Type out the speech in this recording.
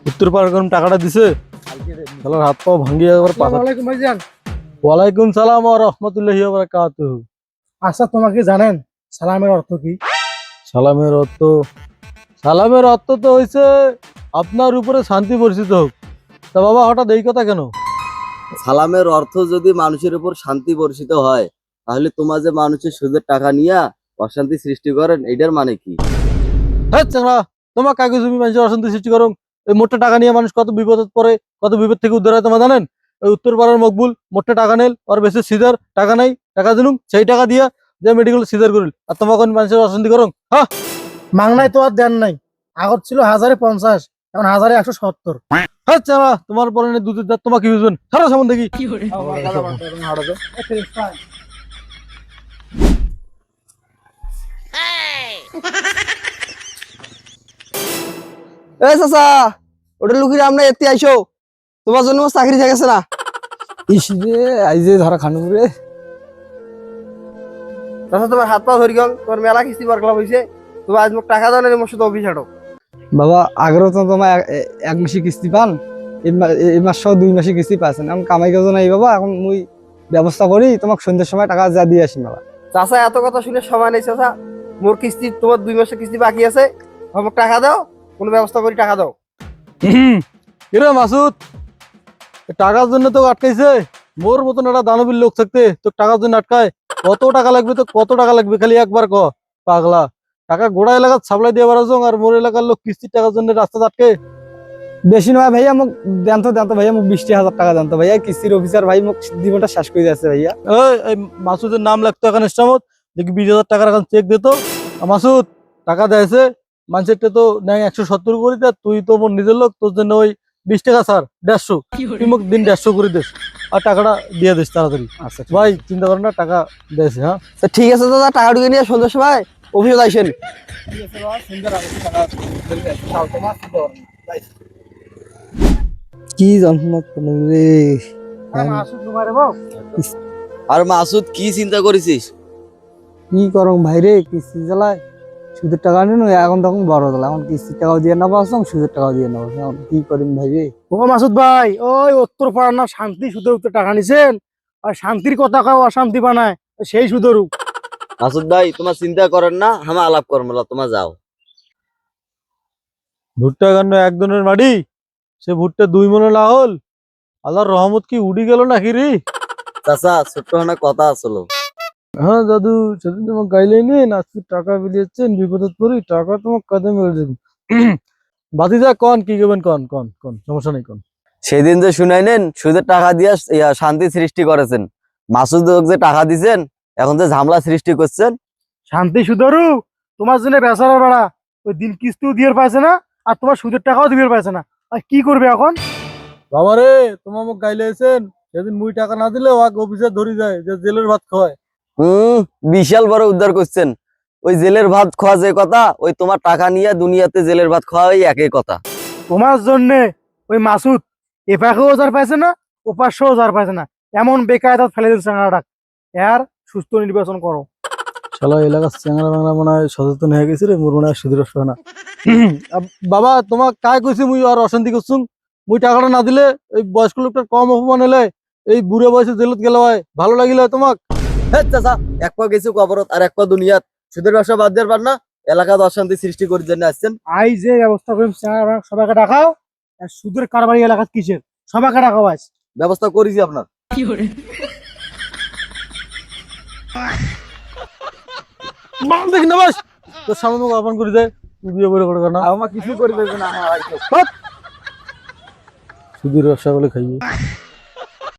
উত্তর পাড়ার টাকাটা দিছে শালার হাত পা ভাঙ্গিয়ে একবার পাতা। আসসালামু আলাইকুম ভাইজান। ওয়ালাইকুম সালাম ওয়া রাহমাতুল্লাহি ওয়া বারাকাতুহু। আচ্ছা, তোমাকে জানেন সালামের অর্থ কি? সালামের অর্থ তো হইছে আপনার উপরে শান্তি বর্ষিত হোক। তা বাবা হঠাৎ এই কথা কেন? সালামের অর্থ যদি মানুষের উপর শান্তি বর্ষিত হয়, তাহলে তোমার যে মানুষের সুদের টাকা নিয়া অশান্তি সৃষ্টি করেন, এটার মানে কি? হ্যাঁ চাংড়া, তোমার কাগজ জমি মানুষের অশান্তি সৃষ্টি করুন। এই মোটে টাকা নিয়ে মানুষ কত বিপদে পড়ে, কত বিপদ থেকে উদ্ধার হয় তোমার জানেন? ওই উত্তর পাড়ার মকবুল মোটে টাকা নেল আর বেশি সিজার টাকা নাই, টাকা দিনুম সেই টাকা দিয়া যে মেডিকেল সিজার করিল, আর তোমাকে মানুষের অশান্তি করুন। হ্যাঁ মাংনাই তো আর দেন নাই। আগত ছিল 1050, এখন 1170। হ্যাঁ চাংড়া, তোমার পরে দুধের দাঁত তোমার কি বুঝবেন? সারা সামন দেখি এ চাচা, ওটা লুকিয়ে আমরা এতে আইসো, তোমার জন্য আমার চাকরি থাকেছে না। ইস রে, আইজে ধরা খানু রে। চাচা তোমার হাত পা ধরি গেল, তোমার মেলা কিস্তি বারকলা হয়েছে, তোমার আজ মোক টাকা দাও না, মোর সাথে অফিস হাঁটো। বাবা আগেও তো তোমার এক মাসে কিস্তি পান, এই মাস সহ 2 মাসে কিস্তি পাচ্ছেন। এখন কামাই কাজ নাই বাবা, এখন মুই ব্যবস্থা করি, তোমাকে সন্ধ্যের সময় টাকা যা দিয়ে আসি বাবা। চাচা এত কথা শুনে সময় নেই চাচা, মোর কিস্তি তোমার 2 মাসের কিস্তি বাকি আছে, আমাকে টাকা দাও, কোনো ব্যবস্থা করি টাকা দাও। কিরে মাসুদ, টাকার জন্য তো আটকাইছে? মোর মতন একটা দানবীর লোক থাকতে তো টাকার জন্য আটকায়? কত টাকা লাগবে তো, কত টাকা লাগবে খালি একবার ক। পাগলা, টাকা গোড়া এলাকার সাপ্লাই দিয়ে বেড়াচ্ছ আর মোর এলাকার লোক কিস্তির টাকার জন্য রাস্তা আটকে। বেশি নয় ভাইয়া, মোক দেন তো ভাইয়া, মোক 20,000 টাকা দেন তো ভাইয়া। কিস্তির অফিসার ভাই মোক জীবনটা শেষ করে যাচ্ছে ভাইয়া। এই মাসুদের নাম লাগতো এখন ইস্টামত, দেখি 20,000 টাকার এখন চেক দিত। মাসুদ টাকা দেয়ছে, মানুষেরটা তো নেয় 170 করে দেয়, তুই তো মোর নিজের লোক, তোর জন্য ওই 20 টাকা ছাড় 150, তুই মোক দিন 150 করে দিস আর টাকাটা দিয়ে দিস তাড়াতাড়ি। আচ্ছা ভাই চিন্তা করেন না, টাকা দিয়েছে। হ্যাঁ ঠিক আছে দাদা, টাকা ঢুকে নিয়ে সন্ধ্যার সময় অফিসে আইসেন। কি যন্ত্রণা করলাম রে। মাসুদ তোমারে বাবু, আর মাসুদ কি চিন্তা করেছিস? কি করম ভাই রে, কিস্তি জ্বালায় সুদের টাকা নিন, এখন তখন বড় জ্বালা, এখন কিস্তির টাকাও দিয়ে নেবো আসলাম, সুদের টাকাও দিয়ে নেবো, এখন কি করিম ভাই রে। ও মাসুদ ভাই, ওই উত্তর পাড়ার না শান্তি সুদের উপর টাকা নিছেন, আর শান্তির কথা কাও অশান্তি বানায়, সেই সুদের উপর। মাসুদ ভাই তোমার চিন্তা করেন না, আমি আলাপ করবো, তোমার যাও। ভুট্টা গান্ন একজনের মাটি, সে ভুট্টা 2 মনে না হল, আল্লাহর রহমত কি উড়ি গেল নাকি রে? চাচা ছোট্ট হানা কথা আসলো। হ্যাঁ দাদু, সেদিন তোমার গাইলেই নেন, আজকে টাকা বিলিয়েছেন, বিপদত পড়ি, টাকা তোমার কাঁধে মেরে দেবেন। বাতিজা কন কি করবেন, কন কন কন, সমস্যা নেই কন। সেদিন যে শুনাইলেন সুদের টাকা দিয়ে শান্তি সৃষ্টি করেছেন, মাসুদ যে টাকা দিছেন, এখন যে ঝামেলা সৃষ্টি করছেন। শান্তি সুদেরও তোমার জন্য বেচারা বেড়া, ওই দিন কিস্তিও দিয়ে পাইছে না, আর তোমার সুদের টাকাও দিবে পাইছে না, আর কি করবে এখন? বাবা রে, তোমার মুখ গাইলেছেন, সেদিন মুই টাকা না দিলে ওকে অফিসে ধরি যায় যে জেলের ভাত খাওয়ায়। বিশাল বড় উদ্ধার করছেন। ওই জেলের ভাত খাওয়া যে কথা, ওই তোমার টাকা নিয়ে দুনিয়াতে জেলের ভাত খাওয়া ওই একই কথা। তোমার জন্য ওই মাসুদ এপাকেও যার পাইছে না, ওপাশেও যার পাইছে না, এমন বেকায়দা ফেলে দিচ্ছে টাকা। এর সুস্থ নির্বাচন করো। শালা এলাকার চ্যাংরা বাংলা মনে হয় সচেতন হয়ে গেছে রে, মোর মনে হয় সুদূর আসবে না। বাবা তোমাক কায় কইছি মুই আর অশান্তি করছুম? মুই টাকাটা না দিলে এই বয়স্ক লোকটার কম অপমান হলে এই বুড়ো বয়সে জেলত গেলে হয়, ভালো লাগিলে তোমাক? হ্যাঁ চাচা, এক পা গেছি কবরত আর এক পা দুনিয়াত, সুদের ব্যবসা বাদ দেওয়ার পার না, এলাকাতে অশান্তি সৃষ্টি করার জন্য আসছেন। আই যে ব্যবস্থা করি সবাইকে ডাকাও, আর সুদের কারবারি এলাকা কিসের, সবাইকে ডাকাও আজ। ব্যবস্থা করেছি আপনার। মাল দেখি না বাস, তোর সামনে মুখ অপমান করে দেয়, তুই বিয়ে করে করে না আমার কিছু করে দেবে না। সুদীর ব্যবসা বলে খাইবে।